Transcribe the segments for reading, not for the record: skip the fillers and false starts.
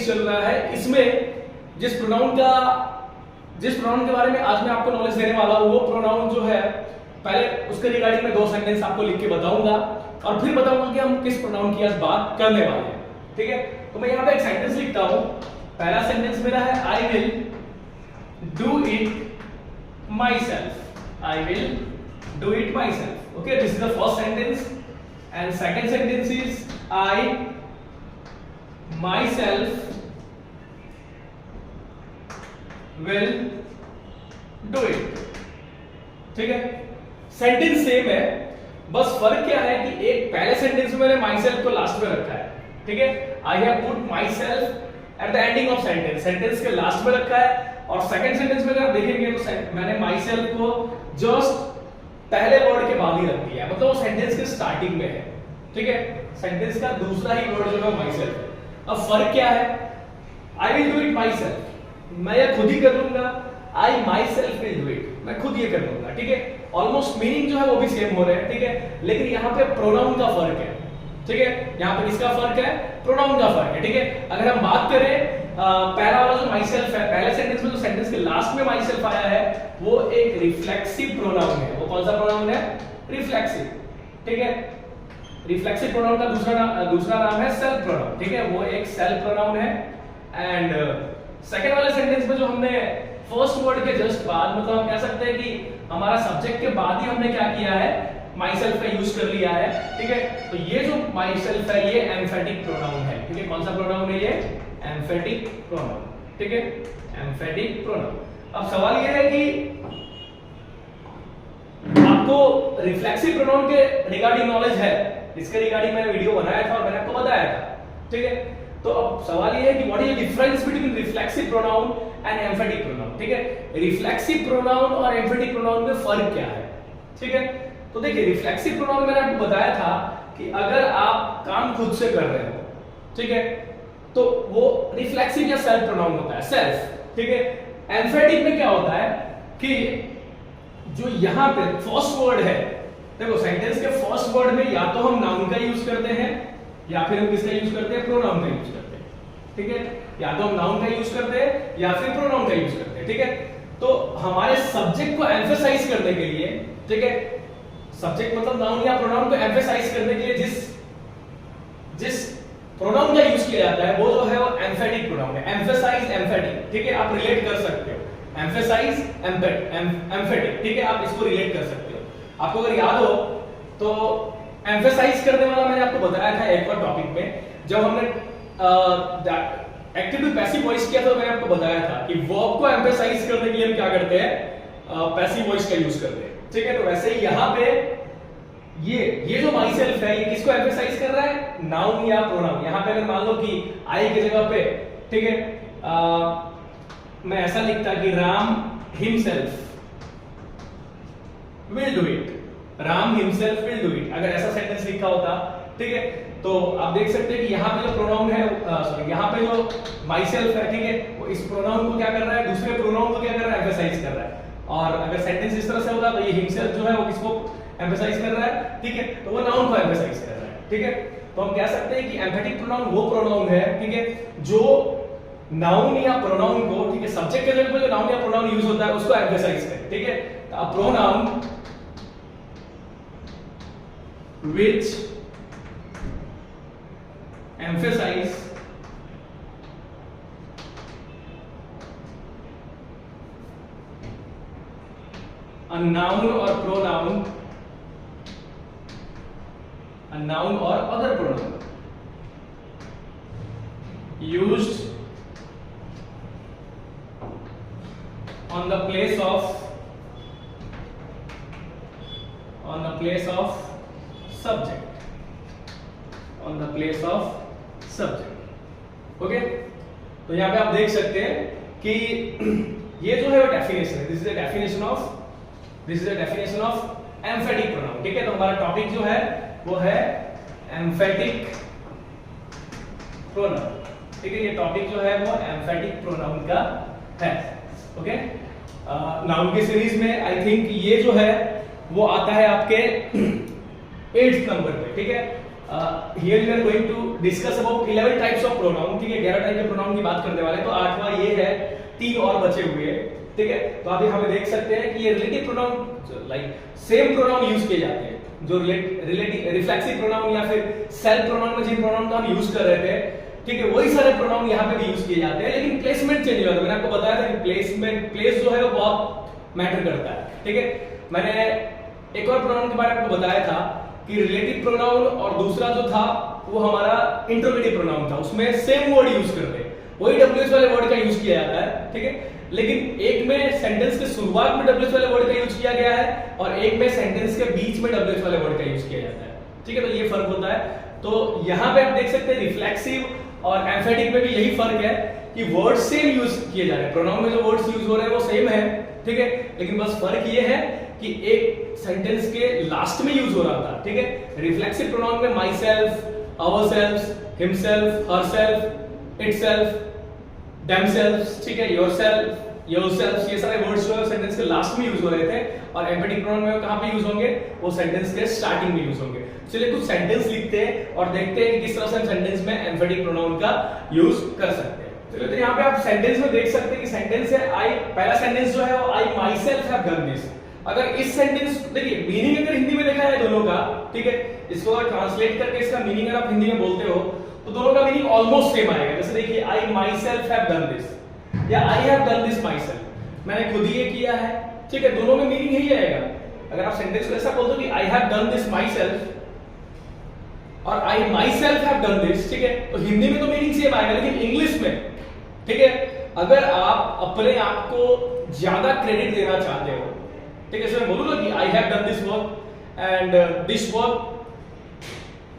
चल रहा है, इसमें जिस प्रोनाउन के बारे में आज मैं आपको नॉलेज देने वाला हूं वो प्रोनाउन जो है, पहले उसके रिगार्डिंग में 2 सेंटेंस आपको लिख के बताऊंगा और फिर बताऊंगा कि हम किस प्रोनाउन की आज बात करने वाले हैं। ठीक है, तो मैं यहाँ पे एक सेंटेंस लिखता हूं। पहला सेंटेंस मेरा है I will do it my self. I will do it my self. Okay, this is the first sentence and second sentence is I my self will do it। ठीक है, सेंटेंस सेम है, बस फर्क क्या है कि एक पहले सेंटेंस में मैंने माई सेल्फ को लास्ट में रखा है। ठीक है, I have put my self at the ending of sentence, sentence के लास्ट में रखा है। और सेकंड सेंटेंस में अगर आप देखेंगे तो मैंने माई सेल्फ को जस्ट पहले वर्ड के बाद ही रख दिया है, मतलब वो सेंटेंस के स्टार्टिंग में है। ठीक है, सेंटेंस का दूसरा ही वर्ड जो है माई सेल्फ है। अब फर्क क्या है, I will do it myself, मैं ये खुद ही कर लूंगा, I myself will do it, मैं खुद ये कर लूंगा। ठीक है, ऑलमोस्ट मीनिंग जो है वो भी सेम हो रहे हैं। ठीक है, लेकिन यहाँ पे प्रोनाउन का फर्क है। ठीक है, यहाँ पे किसका फर्क है, प्रोनाउन का फर्क है। ठीक है, अगर हम बात करें पहला वाला जो माई सेल्फ है, पहले सेंटेंस में जो सेंटेंस के लास्ट में माई सेल्फ आया है वो एक रिफ्लेक्सिव प्रोनाउन है। वो कौन सा प्रोनाउन है, रिफ्लेक्सिव। ठीक है, रिफ्लेक्सिव प्रोनाउन का दूसरा नाम है सेल्फ प्रोनाउन। ठीक है, वो एक सेल्फ प्रोनाउन है। एंड सेकेंड वाले सेंटेंस में जो हमने फर्स्ट वर्ड के जस्ट बाद, मतलब हम कह सकते हैं कि हमारा सब्जेक्ट के बाद ही हमने क्या किया है, माई सेल्फ का यूज कर लिया है। ठीक है, तो ये जो माई सेल्फ है ये एम्फेटिक प्रोनाउन है। ठीक है, कौन सा प्रोनाउन है ये, एम्फेटिक प्रोनाउन। ठीक है, एम्फेटिक प्रोनाउन। अब सवाल ये है कि आपको रिफ्लेक्सिव प्रोनाउन के रिगार्डिंग नॉलेज है, इसके रिगार्डिंग मैंने वीडियो बनाया था और मैंने आपको बताया था। ठीक है, तो अब सवाल ये है कि what is the difference between reflexive pronoun and emphatic pronoun. ठीक है, रिफ्लेक्सिव प्रोनाउन और एम्फेटिक प्रोनाउन में फर्क क्या है। ठीक है, तो देखिए रिफ्लेक्सिव प्रोनाउन मैंने आपको बताया था कि अगर आप काम खुद से कर रहे हो, ठीक है, तो वो रिफ्लेक्सिव या सेल्फ प्रोनाउन होता है, सेल्फ। ठीक है, एम्फेटिक में क्या होता है कि जो यहां पे फर्स्ट वर्ड है, देखो सेंटेंस के फर्स्ट वर्ड में या तो हम नाउन का यूज करते हैं या फिर हम किसका यूज करते हैं, प्रोनाउन का यूज करते हैं। ठीक है, या तो हम नाउन का यूज करते हैं या फिर प्रोनाउन का यूज करते हैं। ठीक है, तो हमारे सब्जेक्ट को एम्फसाइज करने के लिए, ठीक है, सब्जेक्ट मतलब नाउन या प्रोनाउन को एम्फसाइज करने के लिए जिस प्रोनाउन का यूज किया जाता है वो जो है वो एम्फेटिक प्रोनाउन है। Emphasise, emphatic. ठीक है, आप रिलेट कर सकते हो, एम्फसाइज, एम्फेटिक। ठीक है, आप इसको रिलेट कर सकते हो। आपको अगर याद हो तो एम्फसाइज करने वाला मैंने आपको बताया था एक और टॉपिक में, जब हमने एक्टिव टू पैसिव वॉइस किया था, तो मैंने आपको बताया था कि वर्ब को एम्फसाइज करने के लिए हम क्या करते हैं, पैसिव वॉइस का यूज करते हैं। ठीक है, तो वैसे ही यहाँ पे ये जो माई सेल्फ है ये किसको एम्फसाइज कर रहा है, नाउन या प्रोनाउन। यहाँ पे अगर मान लो कि आई की जगह पे, ठीक है, मैं ऐसा लिखता कि Ram himself will do it, Ram himself will do it, अगर ऐसा सेंटेंस लिखा होता, ठीक है, तो आप देख सकते हैं कि यहाँ पे जो प्रोनाउन है, सॉरी यहाँ पे जो माई सेल्फ है, ठीक है, वो इस प्रोनाउन को क्या कर रहा है, दूसरे प्रोनाउन को क्या कर रहा है, एम्फसाइज कर रहा है। और अगर सेंटेंस इस तरह से होता तो ये हिमसेल्फ जो है वो किसको एम्फसाइज कर रहा है, ठीक है, तो वो नाउन को एम्फसाइज कर रहा है। ठीक है, तो हम कह सकते हैं कि एम्फेटिक प्रोनाउन वो प्रोनाउन है, ठीक है, जो नाउन या प्रोनाउन को, ठीक है, सब्जेक्ट के जगह पे जो नाउन या प्रोनाउन यूज होता है उसको एम्फसाइज करे। ठीक है, तो a pronoun which emphasize a noun or pronoun, a noun or other pronoun used on the place of subject, on the place of subject। Okay, तो यहाँ पे आप देख सकते हैं कि ये जो है वो डेफिनेशन है, this is the definition of emphatic pronoun. ठीक है, तो हमारा टॉपिक जो है वो है एम्फेटिक प्रोनाउन। ठीक है, ये टॉपिक जो है वो एम्फेटिक प्रोनाउन का है। ओके, नाउन की सीरीज में आई थिंक ये जो है वो आता है आपके 8th नंबर पे। ठीक है, here we are going to discuss about 11 types of pronoun, ठीक है, 11 टाइप के प्रोनाउन की बात करने वाले हैं। तो 8वां ये है, 3 और बचे हुए हैं, ठीक है। तो आप यहाँ पे देख सकते हैं कि ये relative pronoun like same pronoun use किए जाते हैं, जो रिलेटिव रिफ्लेक्सिव प्रोनाउन या फिर सेल्फ प्रोनाउन में जिन प्रोनाउन का हम यूज कर रहे थे, ठीक है, वही सारे प्रोनाउन यहाँ पे भी यूज किए जाते हैं, लेकिन प्लेसमेंट चेंज हो जाता है। मैंने आपको बताया था कि प्लेस जो है वो बहुत मैटर करता है, ठीक है। मैंने एक और प्रोनाउन के बारे में आपको बताया था कि रिलेटिव प्रोनाउन और दूसरा जो था वो हमारा इंटरोगेटिव प्रोनाउन था, उसमें सेम वर्ड यूज करते हैं, वही डब्ल्यूएच वाले वर्ड का यूज किया जाता है, ठीक है। लेकिन एक में सेंटेंस के शुरुआत में डब्ल्यूएच वाले वर्ड का यूज किया गया है और एक में सेंटेंस के बीच में डब्ल्यूएच वाले वर्ड का यूज किया जाता है, ठीक है। तो ये फर्क होता है। तो यहाँ पे आप देख सकते हैं रिफ्लेक्सिव और एम्फेटिक में भी यही फर्क है कि वर्ड सेम यूज किए जा रहे हैं, प्रोनाउन में जो वर्ड्स यूज हो रहे हैं वो सेम है, ठीक है, लेकिन बस फर्क ये है कि एक सेंटेंस के लास्ट में यूज हो रहा था, ठीक है। रिफ्लेक्सिव प्रोनाउन में my self, ourselves, himself, herself, itself, themselves, ठीक है, योरसेल्फ, योरसेल्फ, ये सारे वर्ड्स जो है सेंटेंस के लास्ट में यूज हो रहे थे। और एम्फेटिक प्रोनाउन में कहां पे यूज होंगे? वो सेंटेंस के स्टार्टिंग में यूज होंगे। चलिए कुछ सेंटेंस लिखते हैं और देखते हैं कि किस तरह से हम सेंटेंस में एम्फेटिक प्रोनाउन का यूज कर सकते हैं। चलिए तो यहाँ पे आप सेंटेंस में देख सकते हैं कि सेंटेंस है आई, पहला सेंटेंस जो है वो I myself have done this. अगर इस सेंटेंस देखिए मीनिंग अगर हिंदी में देखा है दोनों का, ठीक है, इसको अगर ट्रांसलेट करके इसका मीनिंग अगर आप हिंदी में बोलते हो तो दोनों का मीनिंग ऑलमोस्ट सेम आएगा। जैसे देखिए I myself have done this या I have done this myself, मैंने खुद ही ये किया है, ठीक है, दोनों में मीनिंग यही आएगा। अगर आप सेंटेंस को ऐसा बोल दो कि I have done this myself और I myself have done this, ठीक है, तो हिंदी में तो मीनिंग सेम आएगा, लेकिन इंग्लिश में, ठीक है, अगर आप अपने आप को ज्यादा क्रेडिट देना चाहते हो, ठीक है, मैं बोलूंगा कि I have done this work and this work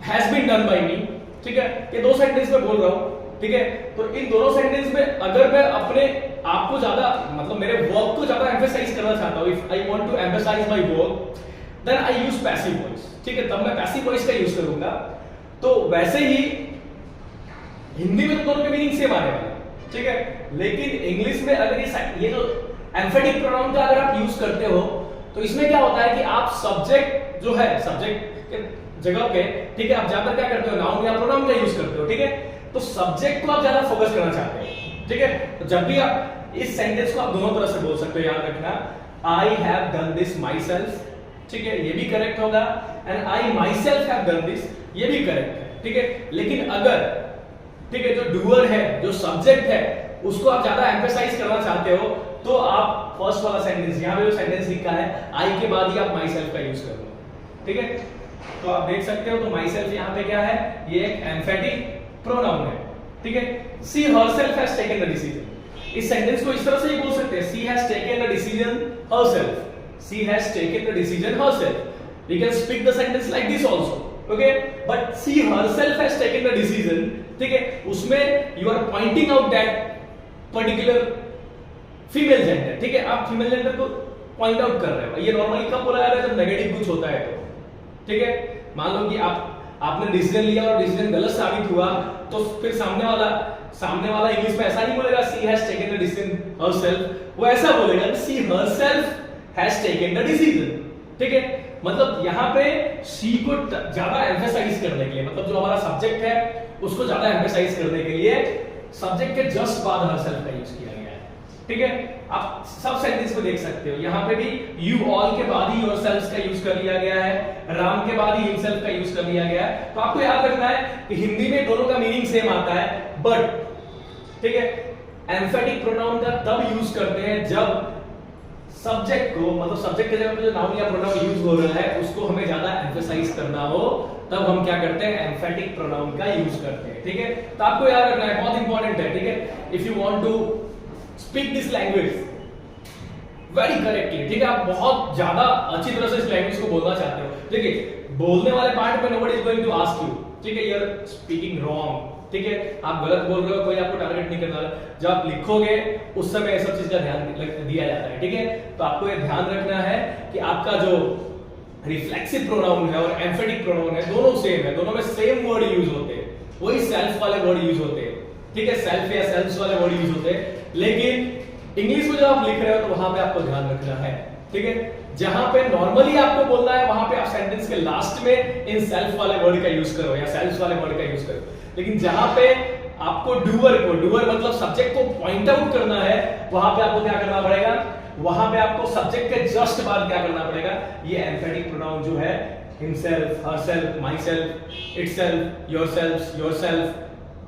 has been done by me, ठीक है, ये दो सेंटेंस में बोल रहा हूं, ठीक है। तो इन दोनों सेंटेंस में अगर मैं अपने आप को ज्यादा मतलब मेरे वर्क को ज्यादा एम्फसाइज करना चाहता हूं, if I want to emphasise my work then I use passive voice, ठीक है, तब मैं पैसिव वॉइस का यूज करूंगा। तो वैसे ही हिंदी में तो दोनों के मीनिंग सेम आने वाले, ठीक है, लेकिन इंग्लिश में अगर ये जो एम्फेटिक प्रोनाउन का अगर आप यूज करते हो तो इसमें क्या होता है कि आप सब्जेक्ट जो है, सब्जेक्ट के जगह पे, ठीक है, आप ज्यादा क्या करते हो, नाउन या प्रोनाउन का यूज करते हो, ठीक है, तो सब्जेक्ट को आप ज्यादा फोकस करना चाहते हो, ठीक है। तो जब भी आप इस सेंटेंस को आप दोनों तरह से बोल सकते हो, याद रखना, आई have done this my self, ठीक है, ये भी करेक्ट होगा, and I myself have done this, ये भी करेक्ट है, ठीक है। लेकिन अगर, ठीक है, जो डूअर है, जो सब्जेक्ट है, उसको आप ज्यादा एम्फसाइज करना चाहते हो तो आप फर्स्ट वाला सेंटेंस, यहां पे जो सेंटेंस लिखा है आई के बाद ही आप माई सेल्फ का यूज कर लो, ठीक है। तो आप देख सकते हो, तो माई सेल्फ यहां पे क्या है, ये एक एम्फेटिक प्रोनाउन है, ठीक है। She herself has taken the decision, इस सेंटेंस को इस तरह से ही बोल सकते हैं, she has taken the decision herself, she has taken the decision herself. We can speak the sentence like this also, okay, but she herself has taken the decision, ठीक है, उसमें you are pointing out that particular female gender, ठीक है, आप female gender को point out कर रहे हो। ये नॉर्मली कब बोला जाता है, जब नेगेटिव कुछ होता है तो, ठीक है। मान लो कि आपने डिसीजन लिया और डिसीजन गलत साबित हुआ, तो फिर सामने वाला इंग्लिश में ऐसा नहीं बोलेगा she has taken the decision herself, वो ऐसा बोलेगा she herself has taken the decision, ठीक है। मतलब यहाँ पे सी को ज्यादा एम्फसाइज करने के लिए, मतलब जो हमारा सब्जेक्ट है उसको ज्यादा एम्फसाइज करने के लिए सब्जेक्ट के जस्ट बाद हरसेल्फ का यूज किया गया है, ठीक है। आप सब सेंटेंस में देख सकते हो, यहाँ पे भी यू ऑल के बाद ही योरसेल्व्स का यूज कर लिया गया है, राम के बाद ही हिमसेल्फ का यूज कर लिया गया है। तो आपको याद रखना है कि हिंदी में दोनों का मीनिंग सेम आता है, बट, ठीक है, एम्फेटिक प्रोनाउन का तब यूज करते हैं जब सब्जेक्ट को, मतलब सब्जेक्ट के जगह पे जो नाउन या प्रोनाउन यूज हो रहा है उसको हमें ज्यादा एम्फसाइज करना हो, तब हम क्या करते हैं, एम्फेटिक प्रोनाउन का यूज करते हैं, ठीक है। तो आपको याद रखना है, बहुत इंपॉर्टेंट है, ठीक है। If you want to speak this language very correctly, ठीक है, आप बहुत ज्यादा अच्छी तरह से इस लैंग्वेज को बोलना चाहते हो, देखिए बोलने वाले पार्ट में nobody is going to ask you, ठीक है, यू आर स्पीकिंग रॉन्ग, ठीक है, आप गलत बोल रहे हो, कोई आपको टारगेट नहीं करना। जब आप लिखोगे उस समय सब चीज का ध्यान दिया जाता है, ठीक है। तो आपको ये ध्यान रखना है कि आपका जो रिफ्लेक्सिव प्रोनाउन है और एम्फेटिक प्रोनाउन है दोनों सेम है, दोनों में सेम वर्ड यूज होते हैं, वही सेल्फ वाले वर्ड यूज होते हैं, ठीक है, सेल्फ या सेल्फ्स वाले वर्ड यूज होते हैं। लेकिन इंग्लिश में जब आप लिख रहे हो तो वहां पे आपको ध्यान रखना है ठीक है। जहां पे नॉर्मली आपको बोलना है वहां पे आप सेंटेंस के लास्ट में इन सेल्फ वाले वर्ड का यूज करो या सेल्फ वाले वर्ड का यूज करो। लेकिन जहां पे आपको डूअर मतलब सब्जेक्ट को पॉइंट आउट करना है, वहां पे आपको क्या करना पड़ेगा, वहां पे आपको सब्जेक्ट के जस्ट बाद क्या करना पड़ेगा, ये एम्फेटिक प्रोनाउन जो है himself, herself, myself, itself, yourself,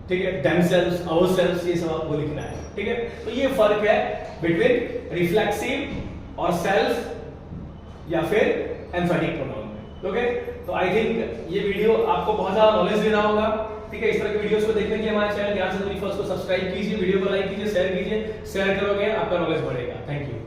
ठीक है, देमसेल्व्स, आवरसेल्व्स, ये सब आपको लिखना है। ठीक है, तो ये फर्क है बिटवीन रिफ्लेक्सिव और सेल्फ या फिर एम्फेटिक प्रोनाउन में। ओके, तो आई थिंक ये वीडियो आपको बहुत ज्यादा नॉलेज दे रहा होगा। ठीक है, इस तरह के वीडियोस को देखने के लिए हमारे चैनल ध्यान से फर्स्ट को सब्सक्राइब कीजिए, वीडियो को लाइक कीजिए, शेयर करोगे आपका नॉलेज बढ़ेगा। Thank you.